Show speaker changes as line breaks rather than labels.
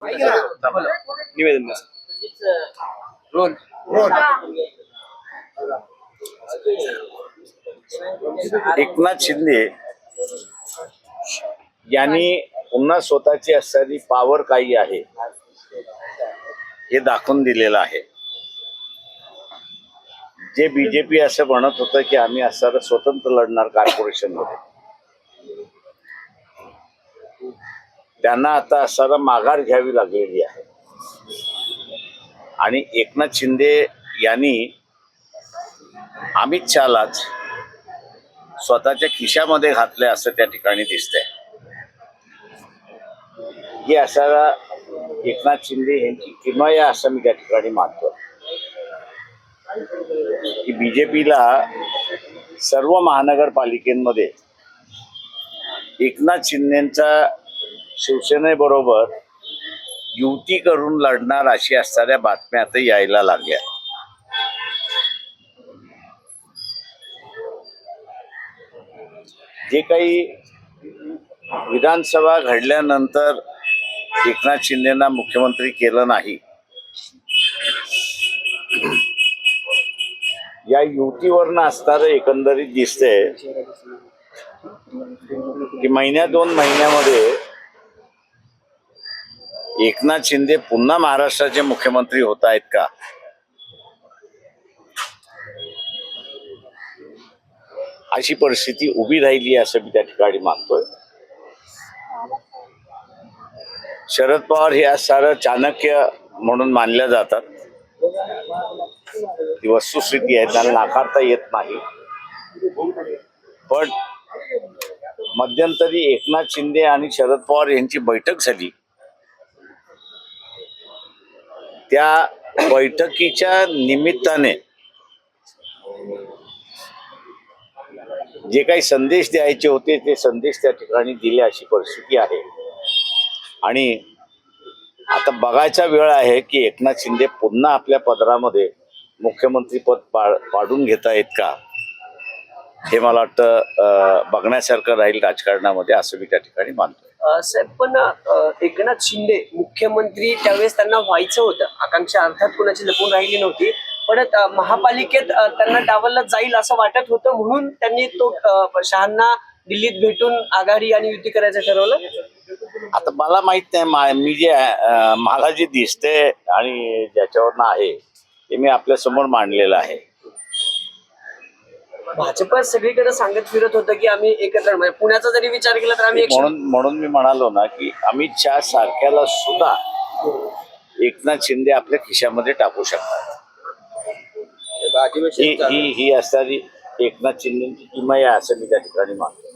निवेदन द्या. रोल
एकनाथ शिंदे यांनी पुन्हा स्वतःची असणारी पॉवर काही आहे हे दाखवून दिलेलं आहे. जे बीजेपी असं म्हणत होतं की आम्ही असं स्वतंत्र लढणार कॉर्पोरेशन मध्ये, त्यांना आता असं माघार घ्यावी लागलेली आहे. आणि एकनाथ शिंदे यांनी अमित शहालाच स्वतःच्या खिशामध्ये घातले असं त्या ठिकाणी दिसतंय. हे असायला एकनाथ शिंदे यांची किमया असं मी त्या ठिकाणी मानतो की बीजेपीला सर्व महानगरपालिकेमध्ये एकनाथ शिंदेचा शिवसेनेबरोबर युती करून लढणार अशी असणाऱ्या बातम्या आता यायला लागल्या. जे काही विधानसभा घडल्यानंतर एकनाथ शिंदेना मुख्यमंत्री केलं नाही, या युतीवरनं असणारं एकंदरीत दिसतंय की महिन्या 2 महिन्यामध्ये एकनाथ शिंदे पुन्हा महाराष्ट्राचे मुख्यमंत्री होत आहेत का, अशी परिस्थिती उभी राहिली असं मी त्या ठिकाणी मानतोय. शरद पवार हे आज सारं चाणक्य म्हणून मानल्या जातात. ती वस्तुस्थिती आहे, त्यांना नाकारता येत नाही. पण मध्यंतरी एकनाथ शिंदे आणि शरद पवार यांची बैठक झाली. त्या बैठकीच्या निमित्ताने जे काही संदेश द्यायचे होते ते संदेश त्या ठिकाणी दिले अशी परिस्थिती आहे. आणि आता बघायचा वेळ आहे की एकनाथ शिंदे पुन्हा आपल्या पदरामध्ये मुख्यमंत्री पद पाडून घेता येत का, हे मला वाटतं बघण्यासारखं राहील राजकारणामध्ये, असं मी त्या ठिकाणी मानतो.
साहेब, पण एकनाथ शिंदे मुख्यमंत्री त्यावेळेस त्यांना व्हायचं होतं, आकांक्षा अर्थात कोणाची लपून राहिली नव्हती. पण महापालिकेत त्यांना डावललं जाईल असं वाटत होतं, म्हणून त्यांनी तो शहांना दिल्लीत भेटून आघाडी आणि युती करायचं ठरवलं.
आता मला माहित नाही, मी जे मला जे दिसते आणि ज्याच्यावरनं आहे ते मी आपल्या समोर मांडलेलं आहे.
भाजप सगळीकडे सांगत फिरत होतं की आम्ही एकत्र, म्हणजे पुण्याचा जरी विचार केला तर आम्ही
म्हणून मी म्हणालो ना की अमित शहा सारख्याला सुद्धा एकनाथ शिंदे आपल्या खिशामध्ये टाकू शकतात. ही असणारी एकनाथ शिंदेची किमया असं मी त्या ठिकाणी मानतो.